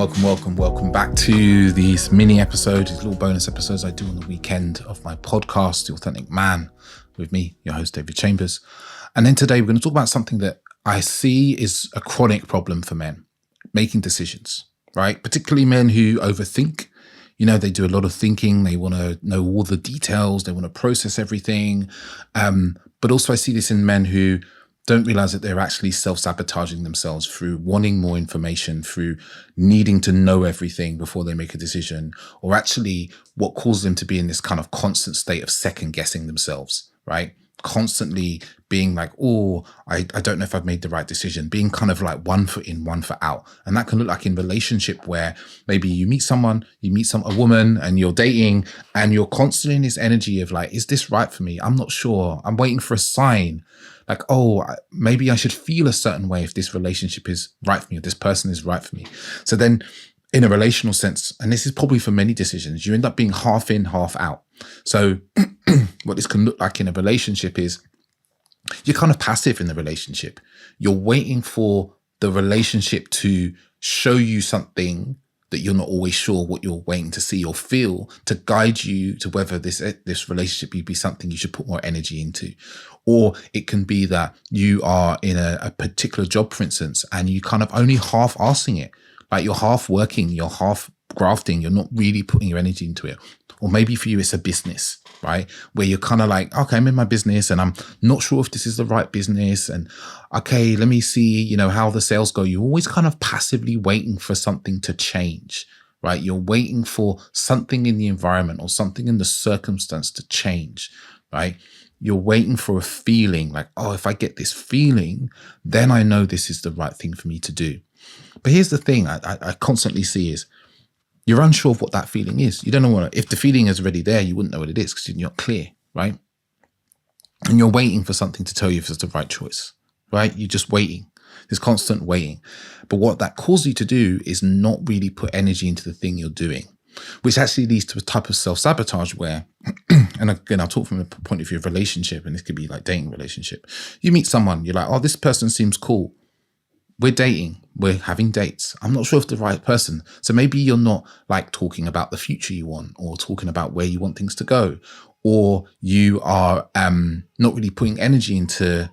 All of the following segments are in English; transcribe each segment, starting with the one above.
welcome back to these mini episodes, these little bonus episodes I do on the weekend of my podcast, The Authentic Man, with me, your host, David Chambers. And then today we're going to talk about something that I see is a chronic problem for men, making decisions, right? Particularly men who overthink. You know, they do a lot of thinking. They want to know all the details. They want to process everything. But also I see this in men who don't realize that they're actually self-sabotaging themselves through wanting more information, through needing to know everything before they make a decision, or actually what causes them to be in this kind of constant state of second guessing themselves, right? Constantly being like, oh, I don't know if I've made the right decision, being kind of like 1 foot in, 1 foot out. And that can look like in relationship where maybe you meet a woman and you're dating and you're constantly in this energy of like, is this right for me? I'm not sure. I'm waiting for a sign. Like, oh, maybe I should feel a certain way if this relationship is right for me, or this person is right for me. So then in a relational sense, and this is probably for many decisions, you end up being half in, half out. So what this can look like in a relationship is you're kind of passive in the relationship. You're waiting for the relationship to show you something that you're not always sure what you're waiting to see or feel, to guide you to whether this relationship would be something you should put more energy into. Or it can be that you are in a particular job, for instance, and you kind of only half-assing it. Like you're half working, you're half grafting, you're not really putting your energy into it. Or maybe for you, it's a business, right? Where you're kind of like, okay, I'm in my business and I'm not sure if this is the right business. And okay, let me see, how the sales go. You're always kind of passively waiting for something to change, right? You're waiting for something in the environment or something in the circumstance to change, right? You're waiting for a feeling like, oh, if I get this feeling, then I know this is the right thing for me to do. But here's the thing I constantly see is you're unsure of what that feeling is. You don't know what, if the feeling is already there, you wouldn't know what it is because you're not clear, right? And you're waiting for something to tell you if it's the right choice, right? You're just waiting. There's constant waiting. But what that causes you to do is not really put energy into the thing you're doing, which actually leads to a type of self-sabotage where, and again, I'll talk from the point of view of relationship, and this could be like dating relationship. You meet someone, you're like, oh, this person seems cool. We're dating, we're having dates. I'm not sure if the right person. So maybe you're not like talking about the future you want or talking about where you want things to go, or you are not really putting energy into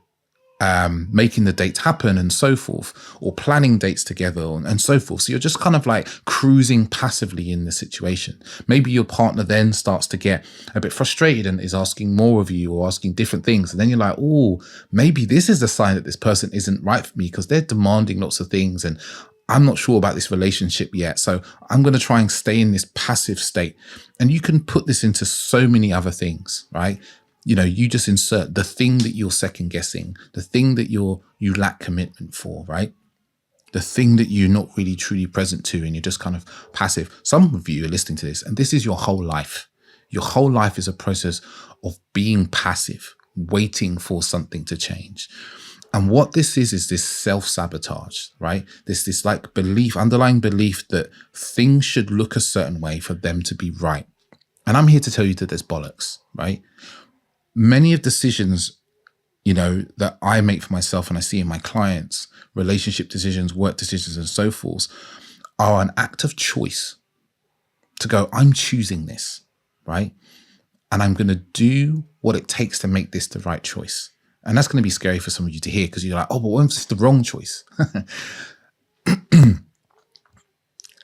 making the dates happen and so forth, or planning dates together and so forth. So you're just kind of like cruising passively in the situation. Maybe your partner then starts to get a bit frustrated and is asking more of you or asking different things. And then you're like, oh, maybe this is a sign that this person isn't right for me because they're demanding lots of things and I'm not sure about this relationship yet. So I'm going to try and stay in this passive state. And you can put this into so many other things, right? You just insert the thing that you're second guessing, the thing that you lack commitment for, right? The thing that you're not really truly present to, and you're just kind of passive. Some of you are listening to this, and this is your whole life. Your whole life is a process of being passive, waiting for something to change. And what this is this self-sabotage, right? This like belief, underlying belief that things should look a certain way for them to be right. And I'm here to tell you that there's bollocks, right? Many of decisions, that I make for myself and I see in my clients, relationship decisions, work decisions, and so forth, are an act of choice to go, I'm choosing this, right? And I'm going to do what it takes to make this the right choice. And that's going to be scary for some of you to hear because you're like, oh, but what if it's the wrong choice?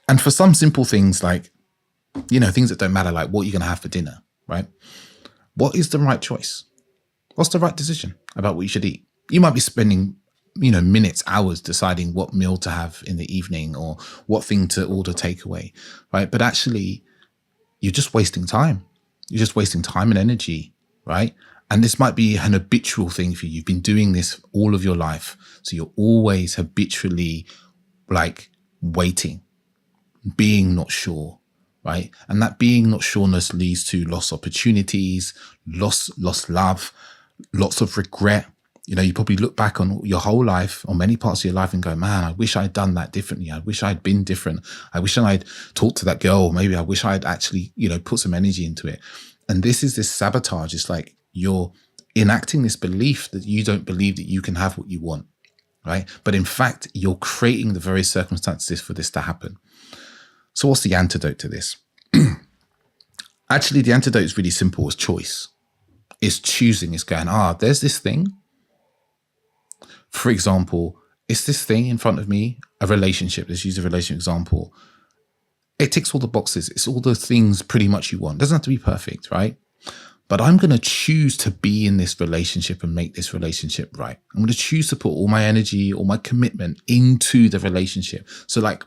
And for some simple things like, things that don't matter, like what you're going to have for dinner, right? What is the right choice? What's the right decision about what you should eat? You might be spending, minutes, hours deciding what meal to have in the evening or what thing to order takeaway, right? But actually, you're just wasting time. You're just wasting time and energy, right? And this might be an habitual thing for you. You've been doing this all of your life. So you're always habitually like waiting, being not sure. Right. And that being not sureness leads to lost opportunities, lost love, lots of regret. You probably look back on your whole life or many parts of your life and go, man, I wish I'd done that differently. I wish I'd been different. I wish I'd talked to that girl. Maybe I wish I'd actually, put some energy into it. And this is this sabotage. It's like you're enacting this belief that you don't believe that you can have what you want. Right. But in fact, you're creating the very circumstances for this to happen. So what's the antidote to this? Actually, the antidote is really simple. It's choice. It's choosing. It's going, there's this thing. For example, it's this thing in front of me, a relationship. Let's use a relationship example. It ticks all the boxes. It's all the things pretty much you want. It doesn't have to be perfect, right? But I'm going to choose to be in this relationship and make this relationship right. I'm going to choose to put all my energy, all my commitment into the relationship. So like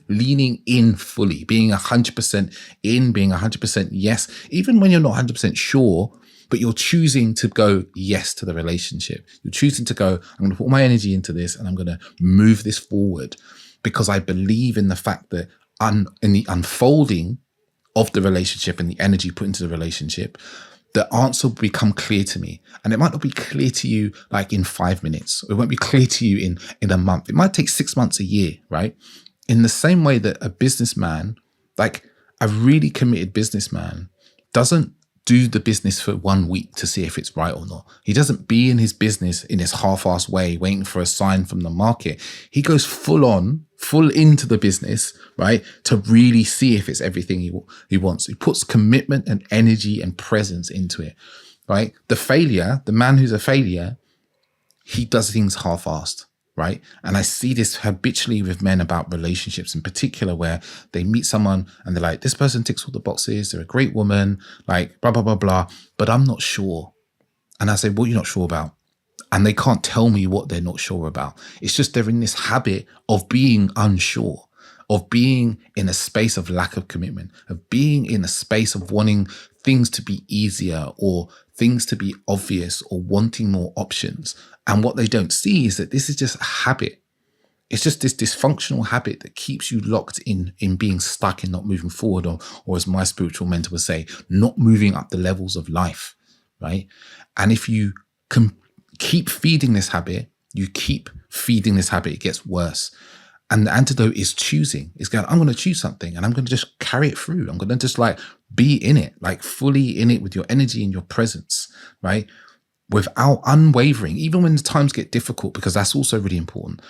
leaning in fully, being 100% in, being 100% yes, even when you're not 100% sure, but you're choosing to go yes to the relationship. You're choosing to go, I'm going to put my energy into this and I'm going to move this forward because I believe in the fact that in the unfolding of the relationship and the energy put into the relationship, the answer will become clear to me. And it might not be clear to you like in 5 minutes. It won't be clear to you in a month. It might take 6 months, a year, right? In the same way that a businessman, like a really committed businessman, doesn't do the business for 1 week to see if it's right or not. He doesn't be in his business in his half-assed way, waiting for a sign from the market. He goes full into the business, right? To really see if it's everything he wants. He puts commitment and energy and presence into it, right? The man who's a failure, he does things half-assed, right? And I see this habitually with men about relationships in particular, where they meet someone and they're like, this person ticks all the boxes. They're a great woman, like blah, blah, blah, blah, but I'm not sure. And I say, what are you not sure about? And they can't tell me what they're not sure about. It's just they're in this habit of being unsure, of being in a space of lack of commitment, of being in a space of wanting things to be easier or things to be obvious or wanting more options. And what they don't see is that this is just a habit. It's just this dysfunctional habit that keeps you locked in being stuck and not moving forward, or as my spiritual mentor would say, not moving up the levels of life, right? And if you keep feeding this habit, it gets worse. And the antidote is choosing. It's going, I'm going to choose something and I'm going to just carry it through. I'm going to just like be in it, like fully in it with your energy and your presence, right? Without unwavering, even when the times get difficult, because that's also really important.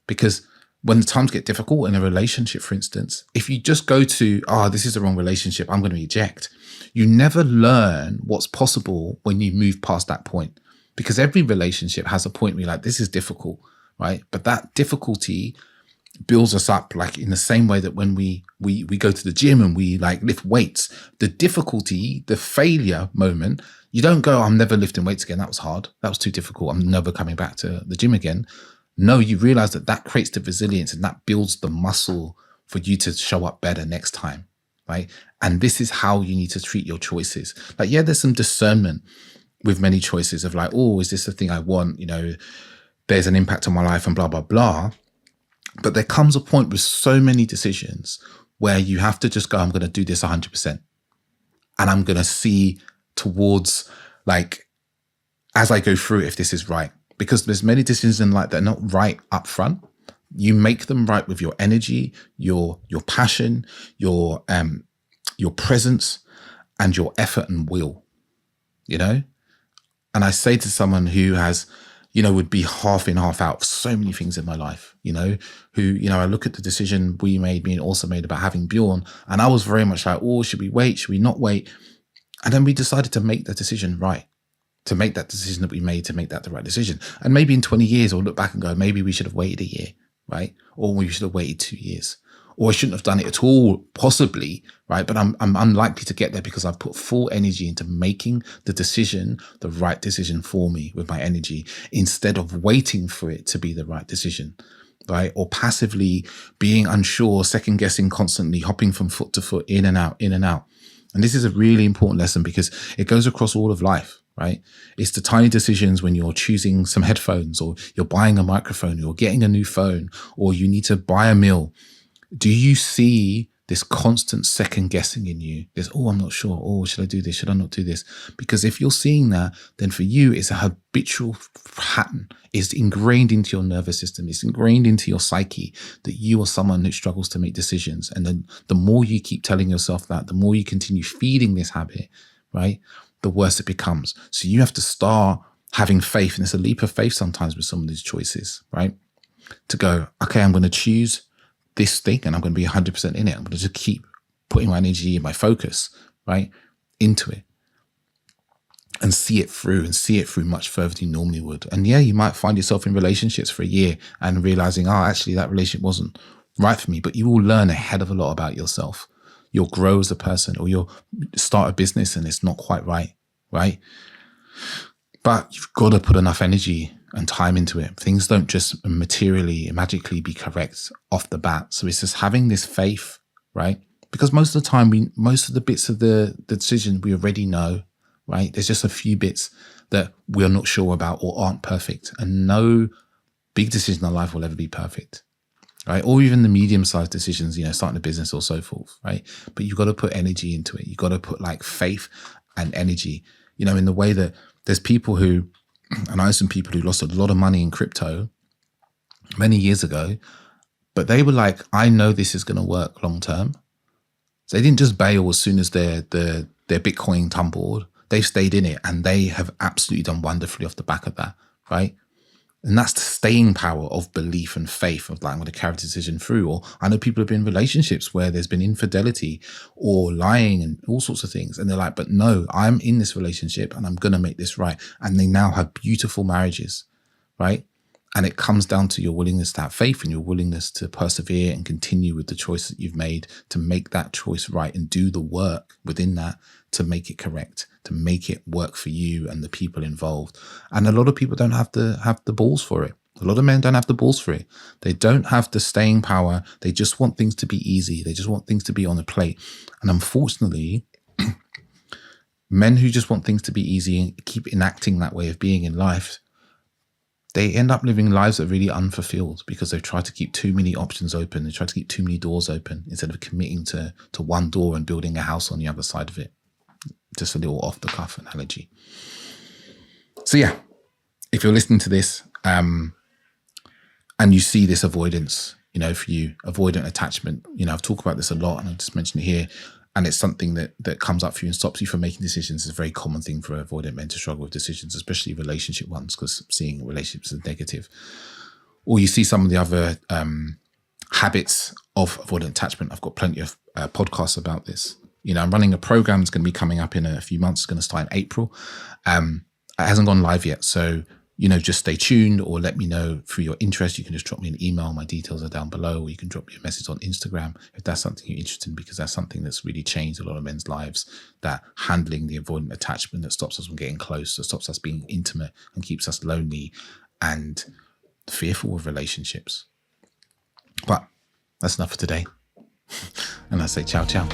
Because when the times get difficult in a relationship, for instance, if you just go to, this is the wrong relationship, I'm going to eject, you never learn what's possible when you move past that point. Because every relationship has a point where you're like, this is difficult, right? But that difficulty builds us up, like in the same way that when we go to the gym and we like lift weights, the difficulty, the failure moment, you don't go, I'm never lifting weights again. That was hard. That was too difficult. I'm never coming back to the gym again. No, you realize that creates the resilience and that builds the muscle for you to show up better next time, right? And this is how you need to treat your choices. Like, yeah, there's some discernment with many choices of like, is this the thing I want? You know, there's an impact on my life and blah, blah, blah. But there comes a point with so many decisions where you have to just go, I'm going to do this 100%. And I'm going to see towards like, as I go through, if this is right, because there's many decisions in life that are not right up front. You make them right with your energy, your passion, your presence and your effort and will, you know? And I say to someone who has, would be half in, half out of so many things in my life, who, I look at the decision me and also made about having Bjorn. And I was very much like, should we wait? Should we not wait? And then we decided to make the decision right, to make that decision that we made, to make that the right decision. And maybe in 20 years, we'll look back and go, maybe we should have waited a year, right? Or we should have waited 2 years. Or I shouldn't have done it at all, possibly, right? But I'm unlikely to get there because I've put full energy into making the decision, the right decision for me with my energy, instead of waiting for it to be the right decision, right? Or passively being unsure, second guessing constantly, hopping from foot to foot, in and out, in and out. And this is a really important lesson because it goes across all of life, right? It's the tiny decisions when you're choosing some headphones, or you're buying a microphone, or you're getting a new phone, or you need to buy a meal. Do you see this constant second guessing in you? There's, I'm not sure. Should I do this? Should I not do this? Because if you're seeing that, then for you, it's a habitual pattern. It's ingrained into your nervous system. It's ingrained into your psyche that you are someone who struggles to make decisions. And then the more you keep telling yourself that, the more you continue feeding this habit, right? The worse it becomes. So you have to start having faith. And it's a leap of faith sometimes with some of these choices, right? To go, okay, I'm going to choose this thing and I'm going to be 100% in it. I'm going to just keep putting my energy and my focus, right, into it and see it through much further than you normally would. And yeah, you might find yourself in relationships for a year and realizing, oh, actually that relationship wasn't right for me, but you will learn a hell of a lot about yourself. You'll grow as a person, or you'll start a business and it's not quite right, right? But you've got to put enough energy and time into it. Things don't just magically be correct off the bat. So it's just having this faith, right? Because most of the time, most of the bits of the decision we already know, right? There's just a few bits that we're not sure about or aren't perfect. And no big decision in life will ever be perfect, right? Or even the medium-sized decisions, starting a business or so forth, right? But you've got to put energy into it. You've got to put like faith and energy, in the way that there's people who, and I know some people who lost a lot of money in crypto many years ago, but they were like, I know this is going to work long term. So they didn't just bail as soon as their Bitcoin tumbled. They've stayed in it and they have absolutely done wonderfully off the back of that, right? And that's the staying power of belief and faith of like, I'm going to carry the decision through. Or I know people have been in relationships where there's been infidelity or lying and all sorts of things. And they're like, but no, I'm in this relationship and I'm going to make this right. And they now have beautiful marriages, right? And it comes down to your willingness to have faith and your willingness to persevere and continue with the choice that you've made to make that choice right and do the work within that to make it correct, to make it work for you and the people involved. And a lot of people don't have the balls for it. A lot of men don't have the balls for it. They don't have the staying power. They just want things to be easy. They just want things to be on a plate. And unfortunately, men who just want things to be easy and keep enacting that way of being in life, they end up living lives that are really unfulfilled because they've tried to keep too many options open. They try to keep too many doors open instead of committing to one door and building a house on the other side of it. Just a little off the cuff analogy. So yeah, if you're listening to this and you see this avoidance, for you, avoidant attachment, I've talked about this a lot and I just mentioned it here. And it's something that comes up for you and stops you from making decisions. It's a very common thing for avoidant men to struggle with decisions, especially relationship ones, because seeing relationships as negative. Or you see some of the other habits of avoidant attachment. I've got plenty of podcasts about this. I'm running a program that's going to be coming up in a few months. It's going to start in April. It hasn't gone live yet. So, just stay tuned or let me know through your interest. You can just drop me an email. My details are down below, or you can drop me a message on Instagram if that's something you're interested in, because that's something that's really changed a lot of men's lives, that handling the avoidant attachment that stops us from getting close, that stops us being intimate and keeps us lonely and fearful of relationships. But that's enough for today. And I say ciao, ciao.